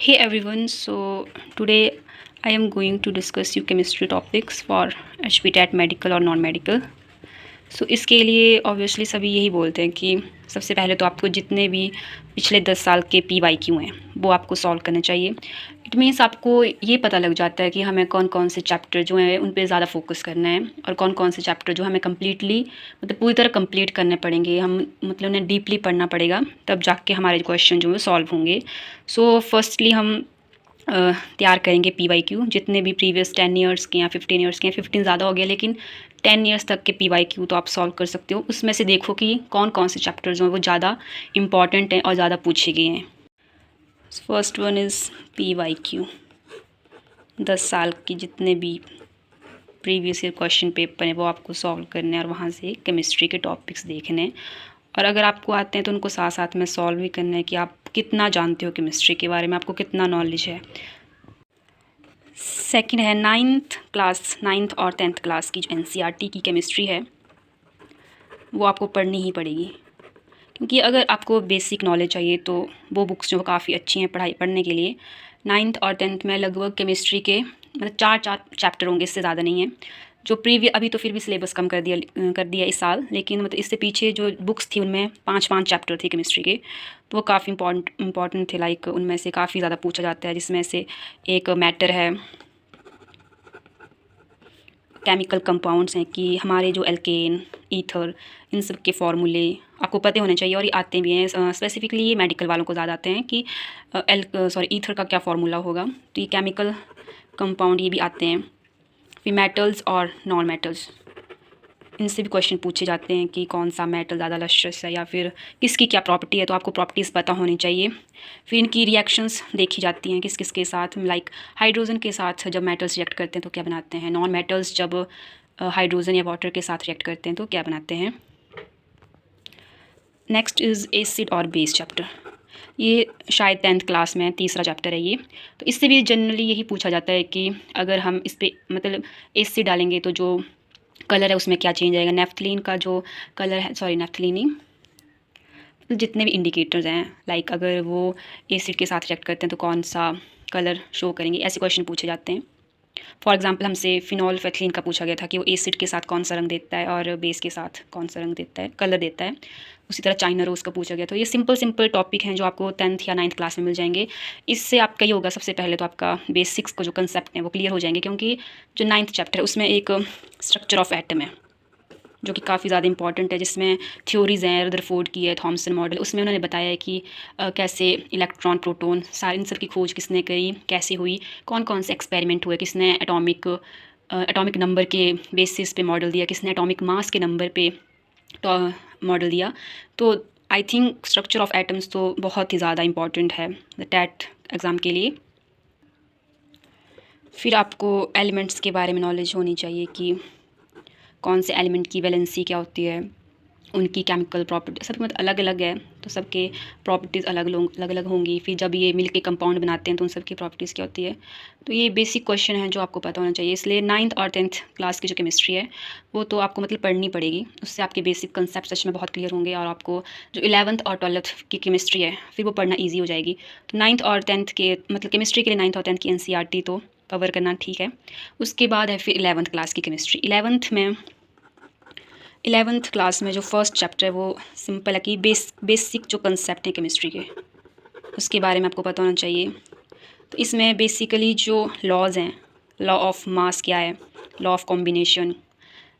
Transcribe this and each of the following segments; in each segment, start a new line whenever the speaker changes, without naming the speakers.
Hey everyone, so today I am going to discuss you chemistry topics for HPTET medical और non medical. सो इसके लिए obviously सभी यही बोलते हैं कि सबसे पहले तो आपको जितने भी पिछले 10 साल के PYQ हैं वो आपको सॉल्व करने चाहिए। इट मीन्स आपको ये पता लग जाता है कि हमें कौन कौन से चैप्टर जो हैं उन पे ज़्यादा फोकस करना है और कौन कौन से चैप्टर जो हमें कम्प्लीटली मतलब पूरी तरह कंप्लीट करने पड़ेंगे। हम मतलब उन्हें डीपली पढ़ना पड़ेगा, तब जाके हमारे क्वेश्चन जो है सॉल्व होंगे। सो फर्स्टली हम तैयार करेंगे PYQ जितने भी प्रीवियस 10 ईयर्स के या 15 ईयर्स के, 15 ज़्यादा हो गया लेकिन 10 ईयर्स तक के PYQ तो आप सॉल्व कर सकते हो। उसमें से देखो कि कौन कौन से चैप्टर्स हैं वो ज़्यादा इंपॉर्टेंट हैं और ज़्यादा पूछे गए हैं। First one is PYQ। 10 साल की जितने भी प्रीवियस ईयर क्वेश्चन पेपर हैं वो आपको सॉल्व करने हैं और वहाँ से केमिस्ट्री के टॉपिक्स देखने हैं। और अगर आपको आते हैं तो उनको साथ साथ में सॉल्व भी करना है कि आप कितना जानते हो केमिस्ट्री के बारे में, आपको कितना नॉलेज है। सेकंड है 9th और 10th क्लास की जो NCERT की केमिस्ट्री है वो आपको पढ़नी ही पड़ेगी, क्योंकि अगर आपको बेसिक नॉलेज चाहिए तो वो बुक्स जो काफ़ी अच्छी हैं पढ़ने के लिए। 9th और 10th में लगभग केमिस्ट्री के मतलब चार चैप्टर होंगे, इससे ज़्यादा नहीं है। जो अभी तो फिर भी सिलेबस कम कर दिया इस साल, लेकिन मतलब इससे पीछे जो बुक्स थी उनमें 5 चैप्टर थे केमिस्ट्री के, तो वो काफ़ी इंपॉर्टेंट थे। लाइक उनमें से काफ़ी ज़्यादा पूछा जाता है, जिसमें से एक मैटर है, केमिकल कंपाउंड्स हैं कि हमारे जो एल्केन, ईथर, इन सब के फार्मूले आपको पते होने चाहिए और ये आते भी हैं। स्पेसिफिकली ये मेडिकल वालों को ज़्यादा आते हैं कि ईथर का क्या फार्मूला होगा, तो ये केमिकल कंपाउंड ये भी आते हैं। फिर मेटल्स और नॉन मेटल्स, इनसे भी क्वेश्चन पूछे जाते हैं कि कौन सा मेटल ज़्यादा लस्ट्रस है या फिर किसकी क्या प्रॉपर्टी है, तो आपको प्रॉपर्टीज़ पता होनी चाहिए। फिर इनकी रिएक्शंस देखी जाती हैं किस किस के साथ, लाइक हाइड्रोजन के साथ जब मेटल्स रिएक्ट करते हैं तो क्या बनाते हैं, नॉन मेटल्स जब हाइड्रोजन या वाटर के साथ रिएक्ट करते हैं तो क्या बनाते हैं। नेक्स्ट इज़ एसिड और बेस चैप्टर। ये शायद 10th क्लास में तीसरा चैप्टर है ये। तो इससे भी जनरली यही पूछा जाता है कि अगर हम इस पर मतलब एसिड डालेंगे तो जो कलर है उसमें क्या चेंज आएगा। नेफ्थलीन का जो कलर है, नेफ्थलीन नहीं, जितने भी इंडिकेटर्स हैं लाइक अगर वो एसिड के साथ रिएक्ट करते हैं तो कौन सा कलर शो करेंगे, ऐसे क्वेश्चन पूछे जाते हैं। फॉर एग्जांपल हमसे फिनोल्फेथलीन का पूछा गया था कि वो एसिड के साथ कौन सा रंग देता है और बेस के साथ कौन सा रंग देता है, कलर देता है। उसी तरह चाइना रोज़ का पूछा गया। तो ये सिंपल टॉपिक हैं जो आपको 10th या 9th क्लास में मिल जाएंगे। इससे आपका ये होगा, सबसे पहले तो आपका बेसिक्स का जो कंसेप्ट है वो क्लियर हो जाएंगे, क्योंकि जो 9th चैप्टर है उसमें एक स्ट्रक्चर ऑफ एटम है जो कि काफ़ी ज़्यादा इंपॉर्टेंट है, जिसमें थ्योरीज़ हैं रदरफोर्ड की है, थॉमसन मॉडल। उसमें उन्होंने बताया है कि कैसे इलेक्ट्रॉन, प्रोटॉन, सारे इन सब की खोज किसने करी, कैसे हुई, कौन कौन से एक्सपेरिमेंट हुए, किसने एटॉमिक नंबर के बेसिस पे मॉडल दिया, किसने एटॉमिक मास के नंबर पे मॉडल दिया। तो I think structure of atoms तो बहुत ही ज़्यादा इंपॉर्टेंट है टेट एग्ज़ाम के लिए। फिर आपको एलिमेंट्स के बारे में नॉलेज होनी चाहिए कि कौन से एलिमेंट की वैलेंसी क्या होती है, उनकी केमिकल प्रॉपर्टी सब मतलब अलग अलग है, तो सबके प्रॉपर्टीज़ अलग अलग होंगी। फिर जब ये मिल के कंपाउंड बनाते हैं तो उन सबकी प्रॉपर्टीज़ क्या होती है। तो ये बेसिक क्वेश्चन है जो आपको पता होना चाहिए। इसलिए 9th और 10th क्लास की जो केमिस्ट्री है वो तो आपको मतलब पढ़नी पड़ेगी, उससे आपके बेसिक कंसेप्ट सच में बहुत क्लियर होंगे और आपको जो 11th और 12th की केमिस्ट्री है फिर वो पढ़ना ईजी हो जाएगी। तो 9th और 10th के मतलब केमिस्ट्री के लिए 9th और 10th की NCERT तो कवर करना ठीक है। उसके बाद है फिर 11th क्लास की केमिस्ट्री। 11th क्लास में जो फर्स्ट चैप्टर है वो सिंपल है कि बेसिक जो कंसेप्ट है केमिस्ट्री के उसके बारे में आपको पता होना चाहिए। तो इसमें बेसिकली जो लॉज हैं, लॉ ऑफ मास क्या है, लॉ ऑफ कॉम्बिनेशन,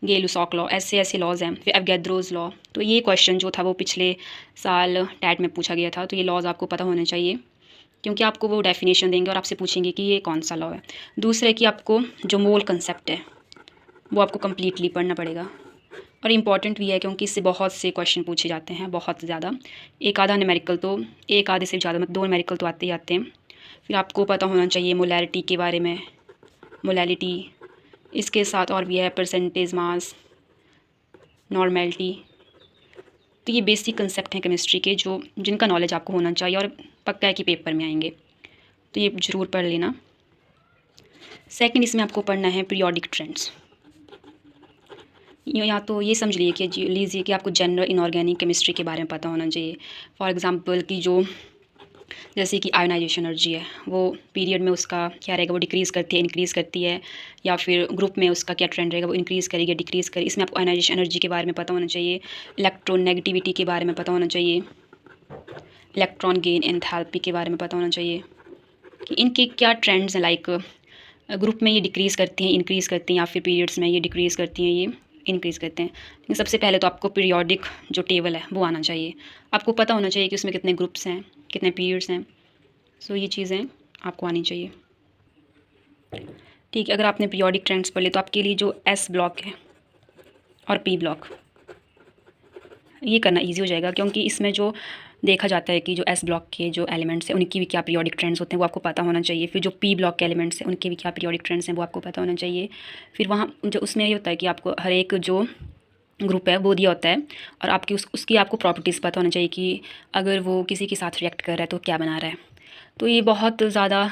गेलुसॉक लॉ, ऐसे ऐसे लॉज हैं। फिर एवोगैड्रोस लॉ, तो ये क्वेश्चन जो था वो पिछले साल टैट में पूछा गया था। तो ये लॉज आपको पता होने चाहिए, क्योंकि आपको वो डेफिनेशन देंगे और आपसे पूछेंगे कि ये कौन सा लॉ है। दूसरे कि आपको जो मोल कंसेप्ट है वो आपको कम्प्लीटली पढ़ना पड़ेगा और इम्पॉर्टेंट भी है, क्योंकि इससे बहुत से क्वेश्चन पूछे जाते हैं, बहुत ज़्यादा। एक आधा न्यूमेरिकल तो, एक आधे से ज़्यादा मतलब 2 न्यूमेरिकल तो आते ही आते हैं। फिर आपको पता होना चाहिए मोलैरिटी के बारे में, मोलैलिटी, इसके साथ और भी है परसेंटेज मास, नॉर्मेलिटी। तो ये बेसिक कंसेप्ट हैं केमिस्ट्री के जो जिनका नॉलेज आपको होना चाहिए और पक्का है कि पेपर में आएंगे, तो ये ज़रूर पढ़ लेना। सेकंड इसमें आपको पढ़ना है पीरियोडिक ट्रेंड्स। या तो ये समझ लीजिए कि आपको जनरल इनऑर्गेनिक केमिस्ट्री के बारे में पता होना चाहिए। फॉर एग्ज़ाम्पल कि जो जैसे कि आयोनाइजेशन एनर्जी है, वो पीरियड में उसका क्या रहेगा, वो डिक्रीज़ करती है, इंक्रीज़ करती है, या फिर ग्रुप में उसका क्या ट्रेंड रहेगा, वो इंक्रीज़ करेगी, डिक्रीज़ करेगी। इसमें आपको आयोनाइजेशन एनर्जी के बारे में पता होना चाहिए, इलेक्ट्रोनेगेटिविटी के बारे में पता होना चाहिए, इलेक्ट्रॉन गेन एंथैल्पी के बारे में पता होना चाहिए कि इनके क्या ट्रेंड्स हैं। लाइक ग्रुप में ये डिक्रीज़ करती हैं, इंक्रीज़ करती हैं, या फिर पीरियड्स में ये डिक्रीज़ करती हैं, ये इंक्रीज़ करते हैं। लेकिन सबसे पहले तो आपको पीरियोडिक जो टेबल है वो आना चाहिए। आपको पता होना चाहिए कि उसमें कितने ग्रुप्स हैं, कितने पीरियड्स हैं। सो ये चीज़ें आपको आनी चाहिए। ठीक है, अगर आपने पीरियोडिक ट्रेंड्स पढ़ लिए तो आपके लिए जो एस ब्लॉक है और पी ब्लॉक, ये करना इजी हो जाएगा, क्योंकि इसमें जो देखा जाता है कि जो एस ब्लॉक के जो एलिमेंट्स हैं उनकी भी क्या पीरियोडिक ट्रेंड्स होते हैं वो आपको पता होना चाहिए। फिर जो पी ब्लॉक के एलिमेंट्स हैं उनके भी क्या पीरियोडिक ट्रेंड्स हैं वो आपको पता होना चाहिए। फिर वहाँ जो उसमें ये होता है कि आपको हर एक जो ग्रुप है वो दिया होता है, और आपकी उसकी आपको प्रॉपर्टीज़ पता होना चाहिए कि अगर वो किसी के साथ रिएक्ट कर रहा है तो क्या बना रहा है। तो ये बहुत ज़्यादा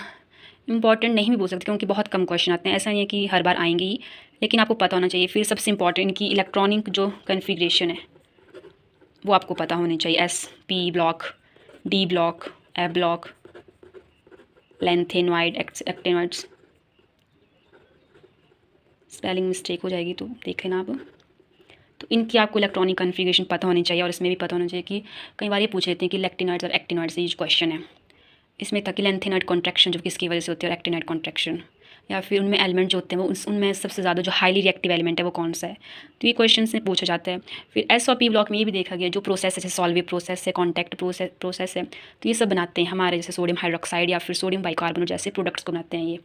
इंपॉर्टेंट नहीं भी बोल सकते, क्योंकि बहुत कम क्वेश्चन आते हैं। ऐसा नहीं है कि हर बार आएंगे ही, लेकिन आपको पता होना चाहिए। फिर सबसे इंपॉर्टेंट इनकी इलेक्ट्रॉनिक जो कन्फिग्रेशन है वो आपको पता होनी चाहिए। S P block, D block, A block, lanthanoid, actinoids. Spelling mistake हो जाएगी तो देख लेना आप। तो इनकी आपको इलेक्ट्रॉनिक कन्फिग्रेशन पता होनी चाहिए, और इसमें भी पता होना चाहिए कि कई बार ये पूछ लेते हैं कि लेक्टिनॉइड्स और एक्टिनॉइड्स से ये क्वेश्चन है। इसमें था कि लेंथेनॉइड कॉन्ट्रैक्शन जो किसकी वजह से होती है, और एक्टिनॉइड कॉन्ट्रैक्शन, या फिर उनमें एलिमेंट जो होते हैं वो उनमें सबसे ज़्यादा जो हाईली रिएक्टिव एलिमेंट है वो कौन सा है। तो ये क्वेश्चन से पूछा जाता है। फिर एस और पी ब्लॉक में ये भी देखा गया जो प्रोसेस है, जैसे सॉल्वेज प्रोसेस है, कॉन्टैक्ट प्रोसेस है, तो ये सब बनाते हैं हमारे जैसे सोडियम हाइड्रोक्साइड या फिर सोडियम बाइकार्बोनेट जैसे प्रोडक्ट्स को बनाते हैं ये।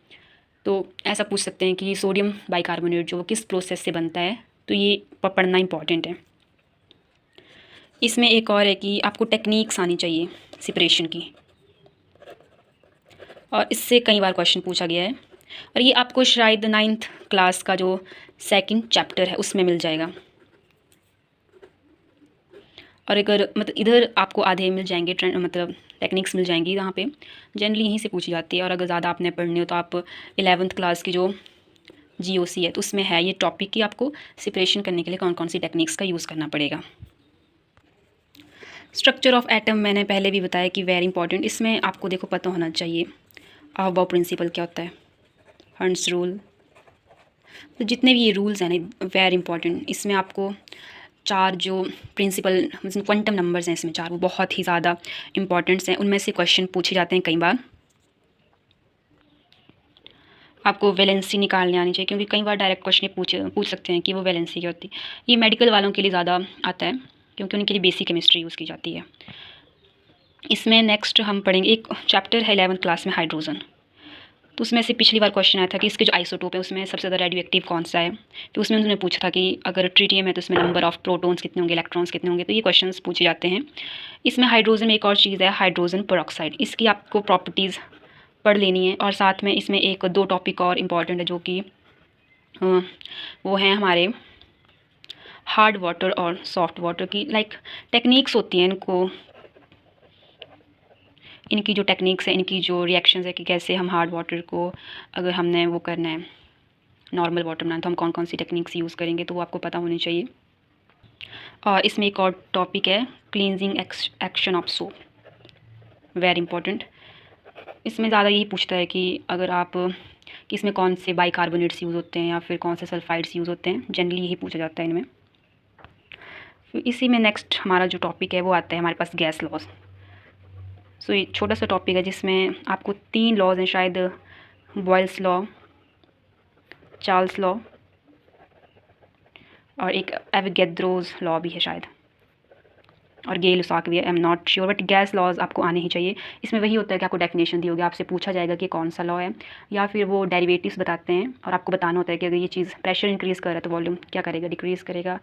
तो ऐसा पूछ सकते हैं कि सोडियम बाइकार्बोनेट जो किस प्रोसेस से बनता है, तो ये पढ़ना इंपॉर्टेंट है। इसमें एक और है कि आपको टेक्निक्स आनी चाहिए सेपरेशन की, और इससे कई बार क्वेश्चन पूछा गया है, और ये आपको शायद 9th क्लास का जो 2nd चैप्टर है उसमें मिल जाएगा। और अगर मतलब इधर आपको आधे मिल जाएंगे मतलब टेक्निक्स मिल जाएंगी, यहाँ पे जनरली यहीं से पूछी जाती है। और अगर ज़्यादा आपने पढ़नी हो तो आप 11th क्लास की जो GOC है तो उसमें है ये टॉपिक कि आपको सेपरेशन करने के लिए कौन कौन सी टेक्निक्स का यूज़ करना पड़ेगा। स्ट्रक्चर ऑफ एटम मैंने पहले भी बताया कि वेरी इंपॉर्टेंट। इसमें आपको देखो पता होना चाहिए अहबाउ प्रिंसिपल क्या होता है, हर्ट्ज़ रूल, तो जितने भी ये रूल्स हैं ना वेरी इंपॉर्टेंट। इसमें आपको 4 जो प्रिंसिपल क्वांटम नंबर्स हैं इसमें 4, वो बहुत ही ज़्यादा इंपॉर्टेंट्स हैं। उनमें से क्वेश्चन पूछे जाते हैं कई बार। आपको वैलेंसी निकालने आनी चाहिए, क्योंकि कई बार डायरेक्ट क्वेश्चन पूछ सकते हैं कि वो वैलेंसी क्या होती है। ये मेडिकल वालों के लिए ज़्यादा आता है, क्योंकि उनके लिए बेसिक केमिस्ट्री यूज़ की जाती है। इसमें नेक्स्ट हम पढ़ेंगे एक चैप्टर है 11th क्लास में, हाइड्रोजन। तो उसमें से पिछली बार क्वेश्चन आया था कि इसके जो आइसोटोप है उसमें सबसे ज़्यादा रेडियो एक्टिव कौन सा है। तो उसमें उन्होंने पूछा था कि अगर ट्रिटियम है तो उसमें नंबर ऑफ प्रोटॉन्स कितने होंगे, इलेक्ट्रॉन्स कितने होंगे। तो ये क्वेश्चंस पूछे जाते हैं। इसमें हाइड्रोजन में एक और चीज़ है हाइड्रोजन पेरोक्साइड, इसकी आपको प्रॉपर्टीज़ पढ़ लेनी है। और साथ में इसमें 1-2 टॉपिक और इम्पॉर्टेंट है, जो कि वो हैं हमारे हार्ड वाटर और सॉफ्ट वाटर की लाइक टेक्निक्स होती हैं इनकी जो टेक्निक्स है, इनकी जो रिएक्शंस है कि कैसे हम हार्ड वाटर को अगर हमने वो करना है नॉर्मल वाटर बनाना तो हम कौन कौन सी टेक्निक्स यूज़ करेंगे, तो वो आपको पता होनी चाहिए। और इसमें एक और टॉपिक है cleansing action of soap, very important. इसमें ज़्यादा यही पूछता है कि अगर आप कि इसमें कौन से बाइकार्बोनेट्स यूज़ होते हैं या फिर कौन से सल्फाइड्स यूज़ होते हैं, जनरली यही पूछा जाता है इनमें। फिर इसी में नेक्स्ट हमारा जो टॉपिक है वो आता है हमारे पास गैस लॉज। सो ये छोटा सा टॉपिक है जिसमें आपको 3 लॉज हैं शायद, बॉयल्स लॉ, चार्ल्स लॉ और एक एवोगैड्रोस लॉ भी है शायद, और गे लुसाक भी है, I am not sure, but gas laws आपको आने ही चाहिए। इसमें वही होता है कि आपको डेफिनेशन दी होगी, आपसे पूछा जाएगा कि कौन सा लॉ है, या फिर वो डेरिवेटिव्स बताते हैं और आपको बताना होता है कि अगर ये चीज़ प्रेशर इंक्रीज़ कर रहा है तो वॉल्यूम क्या करेगा, डिक्रीज़ करेगा।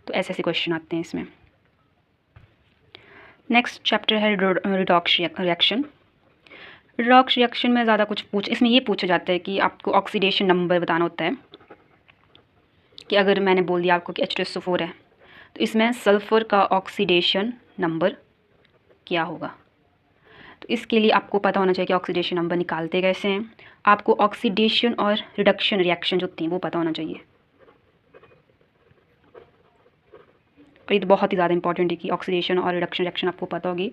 तो ऐसे ऐसे क्वेश्चन आते हैं इसमें। नेक्स्ट चैप्टर है रिडॉक्स रिएक्शन। रिडॉक्स रिएक्शन में ज़्यादा कुछ इसमें ये पूछा जाता है कि आपको ऑक्सीडेशन नंबर बताना होता है, कि अगर मैंने बोल दिया आपको कि H2SO4 है तो इसमें सल्फ़र का ऑक्सीडेशन नंबर क्या होगा। तो इसके लिए आपको पता होना चाहिए कि ऑक्सीडेशन नंबर निकालते कैसे हैं। आपको ऑक्सीडेशन और रिडक्शन रिएक्शन जो होती हैं वो पता होना चाहिए, और ये तो बहुत ही ज़्यादा इंपॉर्टेंट है कि ऑक्सीडेशन और रिडक्शन रिएक्शन आपको पता होगी।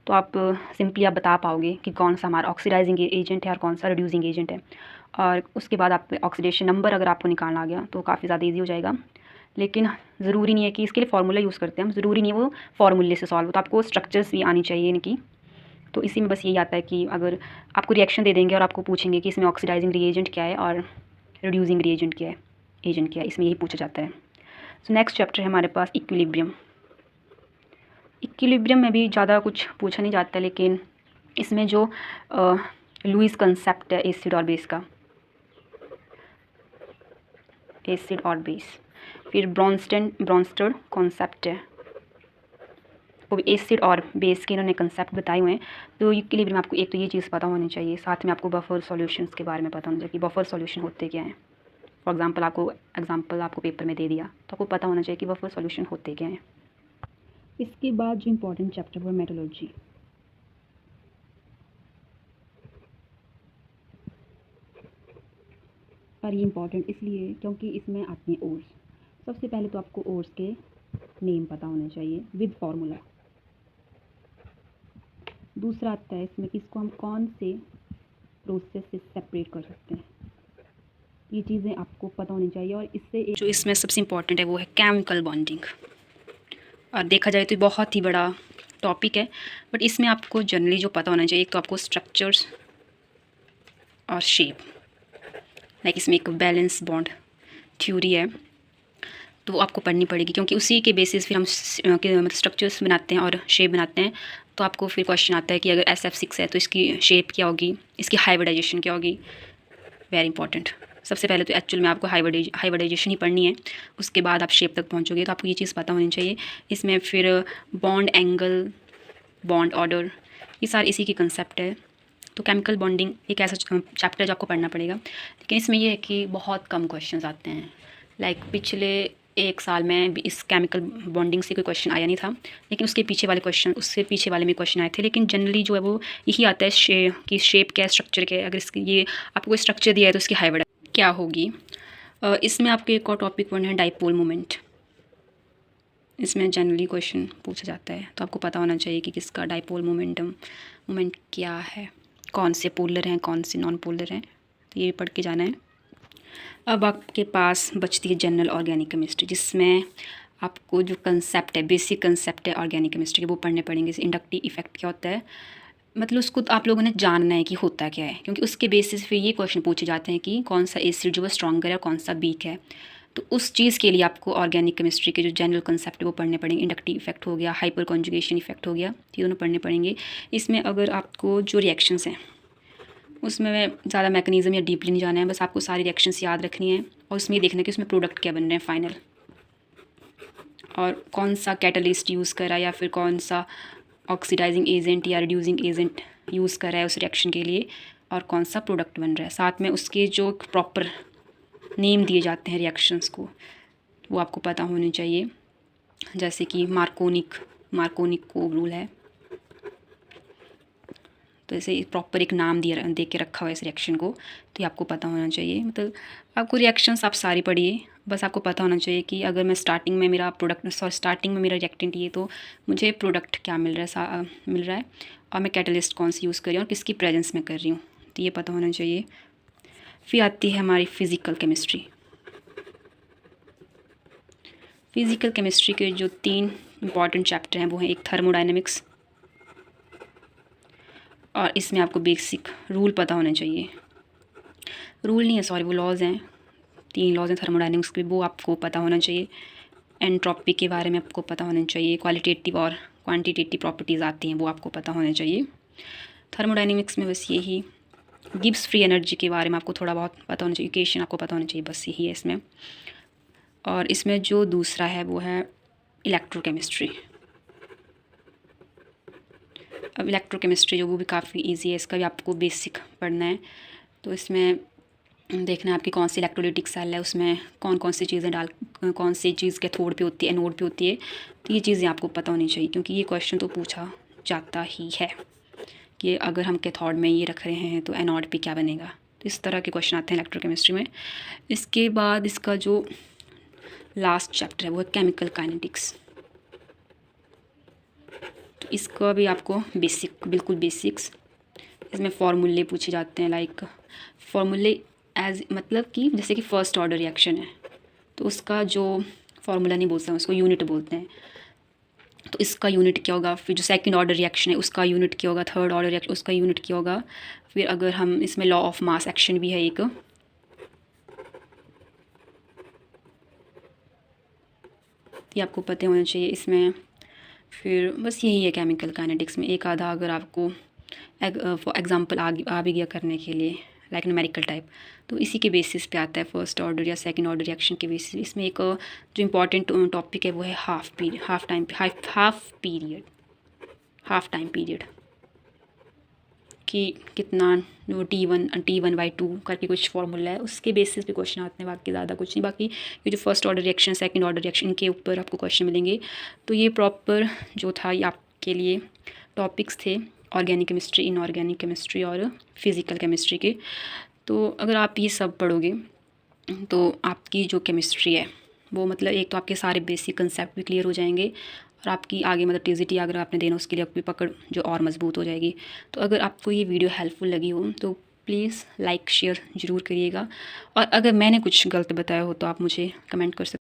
तो आप सिंपली आप बता पाओगे कि कौन सा हमारा ऑक्सीडाइजिंग एजेंट है और कौन सा रिड्यूसिंग एजेंट है। और उसके बाद आप ऑक्सीडेशन नंबर अगर आपको निकालना आ गया तो काफ़ी ज़्यादा ईजी हो जाएगा। लेकिन ज़रूरी नहीं है कि इसके लिए फार्मूला यूज़ करते हैं हम, ज़रूरी नहीं है वो फार्मूले से सॉल्व हो, तो आपको स्ट्रक्चर्स भी आनी चाहिए इनकी। तो इसी में बस यही आता है कि अगर आपको रिएक्शन दे देंगे और आपको पूछेंगे कि इसमें ऑक्सीडाइजिंग रिएजेंट क्या है और रिड्यूसिंग रिएजेंट क्या है, एजेंट क्या है, इसमें यही पूछा जाता है। सो नेक्स्ट चैप्टर है हमारे पास इक्विलिब्रियम। इक्विलिब्रियम में भी ज़्यादा कुछ पूछा नहीं जाता, लेकिन इसमें जो लुईस कंसेप्ट है एसिड और बेस का, एसिड और बेस, फिर ब्रॉन्स्टड कॉन्सेप्ट है, वो भी एसिड और बेस के इन्होंने कंसेप्ट बताए हुए हैं। तो इक्विलिब्रियम आपको एक तो ये चीज़ पता होनी चाहिए, साथ में आपको बफर सॉल्यूशंस के बारे में पता होना चाहिए कि बफर सॉल्यूशन होते क्या हैं। फॉर एग्जांपल आपको पेपर में दे दिया तो आपको पता होना चाहिए कि बफर सॉल्यूशन होते क्या हैं। इसके बाद जो इम्पोर्टेंट चैप्टर वो मेटलर्जी। और ये इम्पॉर्टेंट इसलिए क्योंकि इसमें आती हैं ओर्स। सबसे पहले तो आपको ओर्स के नेम पता होने चाहिए विद फार्मूला। दूसरा आता है इसमें कि इसको हम कौन से प्रोसेस से सेपरेट कर सकते हैं, ये चीज़ें आपको पता होनी चाहिए। और इससे जो इसमें सबसे इम्पॉर्टेंट है वो है केमिकल बॉन्डिंग। और देखा जाए तो बहुत ही बड़ा टॉपिक है, बट इसमें आपको जनरली जो पता होना चाहिए, एक तो आपको स्ट्रक्चर्स और शेप, लाइक इसमें एक बैलेंस बॉन्ड थ्योरी है तो वो आपको पढ़नी पड़ेगी, क्योंकि उसी के बेसिस फिर हम मतलब स्ट्रक्चर्स बनाते हैं और शेप बनाते हैं। तो आपको फिर क्वेश्चन आता है कि अगर SF6 है तो इसकी शेप क्या होगी, इसकी हाइब्रिडाइजेशन क्या होगी। Very important. सबसे पहले तो एक्चुअल में आपको हाइब्रिडाइजेशन ही पढ़नी है, उसके बाद आप शेप तक पहुंचोगे। तो आपको ये चीज़ पता होनी चाहिए। इसमें फिर बॉन्ड एंगल, बॉन्ड ऑर्डर, ये सारे इसी की कंसेप्ट है। तो केमिकल बॉन्डिंग एक ऐसा चैप्टर जो आपको पढ़ना पड़ेगा, लेकिन इसमें यह है कि बहुत कम क्वेश्चन आते हैं। लाइक पिछले 1 साल में भी इस केमिकल बॉन्डिंग से कोई क्वेश्चन आया नहीं था, लेकिन उससे पीछे वाले में क्वेश्चन आए थे। लेकिन जनरली जो है वो यही आता है कि शेप क्या है, स्ट्रक्चर क्या है। अगर इसकी ये आपको कोई स्ट्रक्चर दिया है तो इसकी हाइब्रिड क्या होगी। इसमें आपके एक और टॉपिक वन है डाइपोल मोमेंट। इसमें जनरली क्वेश्चन पूछा जाता है, तो आपको पता होना चाहिए कि किसका डाइपोल मोमेंट क्या है, कौन से पोलर हैं, कौन से नॉन पोलर हैं। तो ये पढ़ के जाना है। अब आपके पास बचती है जनरल ऑर्गेनिक केमिस्ट्री, जिसमें आपको जो कंसेप्ट है, बेसिक कंसेप्ट है ऑर्गेनिक केमिस्ट्री के, वो पढ़ने पड़ेंगे। जैसे इंडक्टिव इफेक्ट क्या होता है, मतलब उसको आप लोगों ने जानना है कि होता क्या है, क्योंकि उसके बेसिस पे ये क्वेश्चन पूछे जाते हैं कि कौन सा एसिड जो है स्ट्रॉन्गर है और कौन सा वीक है। तो उस चीज़ के लिए आपको ऑर्गेनिक केमिस्ट्री के जो जनरल कंसेप्ट है वो पढ़ने पड़ेंगे। इंडक्टिव इफेक्ट हो गया, हाइपर कॉन्जुगेशन इफेक्ट हो गया, ये दोनों पढ़ने पड़ेंगे। इसमें अगर आपको जो रिएक्शंस हैं उसमें ज़्यादा मैकेनिज़्म या डीपली नहीं जाना है, बस आपको सारी रिएक्शंस याद रखनी है और उसमें ये देखना है कि उसमें प्रोडक्ट क्या बन रहे हैं फाइनल, और कौन सा कैटलिस्ट यूज़ करा या फिर कौन सा ऑक्सीडाइजिंग एजेंट या रिड्यूसिंग एजेंट यूज़ करा है उस रिएक्शन के लिए, और कौन सा प्रोडक्ट बन रहा है। साथ में उसके जो प्रॉपर नेम दिए जाते हैं रिएक्शंस को, वो आपको पता होने चाहिए। जैसे कि मार्कोनिक को रूल है, तो ऐसे प्रॉपर एक नाम दे के रखा हुआ है इस रिएक्शन को, तो ये आपको पता होना चाहिए। मतलब आपको रिएक्शंस आप सारी पढ़िए, बस आपको पता होना चाहिए कि अगर मैं स्टार्टिंग में मेरा रिएक्टेंट ये, तो मुझे प्रोडक्ट क्या मिल रहा है और मैं कैटलिस्ट कौन सी यूज़ कर रही हूँ और किसकी प्रेजेंस में कर रही हूँ, तो ये पता होना चाहिए। फिर आती है हमारी फ़िज़िकल केमिस्ट्री। फ़िज़िकल केमिस्ट्री के जो 3 इंपॉर्टेंट चैप्टर हैं वो हैं, एक थर्मोडायनेमिक्स, और इसमें आपको बेसिक रूल पता होने चाहिए। रूल नहीं है, सॉरी, वो लॉज़ हैं, 3 लॉज़ हैं थर्मोडायनेमिक्स के, वो आपको पता होना चाहिए। एंट्रोपी के बारे में आपको पता होना चाहिए। क्वालिटेटिव और क्वांटिटेटिव प्रॉपर्टीज़ आती हैं, वो आपको पता होने चाहिए। थर्मोडायनेमिक्स में बस यही। गिब्स फ्री एनर्जी के बारे में आपको थोड़ा बहुत पता होना चाहिए, इक्वेशन आपको पता होना चाहिए, बस यही है इसमें। और इसमें जो दूसरा है वो है इलेक्ट्रोकेमिस्ट्री। अब इलेक्ट्रोकेमिस्ट्री जो वो भी काफ़ी इजी है, इसका भी आपको बेसिक पढ़ना है। तो इसमें देखना है आपकी कौन सी इलेक्ट्रोलिटिक सेल है, उसमें कौन कौन सी चीज़ें कौन सी चीज़ कैथोड पे होती है, एनोड पे होती है। तो ये चीज़ें आपको पता होनी चाहिए, क्योंकि ये क्वेश्चन तो पूछा जाता ही है कि अगर हम कैथोड में ये रख रहे हैं तो एनोड पे क्या बनेगा। तो इस तरह के क्वेश्चन आते हैं इलेक्ट्रोकेमिस्ट्री में। इसके बाद इसका जो लास्ट चैप्टर है वो है केमिकल काइनेटिक्स। तो इसका भी आपको बेसिक, बिल्कुल बेसिक्स, इसमें फार्मूले पूछे जाते हैं। लाइक फार्मूले एज मतलब कि जैसे कि फर्स्ट ऑर्डर रिएक्शन है तो उसका जो फार्मूला नहीं बोलते हैं, उसको यूनिट बोलते हैं। तो इसका यूनिट क्या होगा। फिर जो सेकंड ऑर्डर रिएक्शन है उसका यूनिट क्या होगा। थर्ड ऑर्डर रिएक्शन उसका यूनिट क्या होगा। फिर अगर हम इसमें लॉ ऑफ मास एक्शन भी है एक, ये आपको पता होना चाहिए इसमें। फिर बस यही है केमिकल काइनेटिक्स में। एक आधा अगर आपको फॉर एग्ज़ाम्पल आ भी गया करने के लिए, लाइक न्यूमेरिकल टाइप, तो इसी के बेसिस पे आता है फर्स्ट ऑर्डर या सेकंड ऑर्डर रिएक्शन के बेसिस। इसमें एक जो इम्पॉर्टेंट टॉपिक है वो है हाफ टाइम पीरियड कि कितना जो T1/2 करके कुछ फार्मूला है, उसके बेसिस पे क्वेश्चन आते हैं। बाकी ज़्यादा कुछ नहीं। बाकी ये जो first order reaction, second order reaction के ऊपर आपको क्वेश्चन मिलेंगे। तो ये प्रॉपर जो था ये आपके लिए टॉपिक्स थे ऑर्गेनिक केमिस्ट्री, इनऑर्गेनिक केमिस्ट्री और फिज़िकल केमिस्ट्री के। तो अगर आप ये सब पढ़ोगे तो आपकी जो केमिस्ट्री है वो मतलब एक तो आपके सारे बेसिक कंसेप्ट भी क्लियर हो जाएंगे और आपकी आगे मतलब टीजीटी अगर आपने देना उसके लिए आपकी पकड़ जो और मजबूत हो जाएगी। तो अगर आपको ये वीडियो हेल्पफुल लगी हो तो प्लीज़ लाइक शेयर ज़रूर करिएगा। और अगर मैंने कुछ गलत बताया हो तो आप मुझे कमेंट कर सकते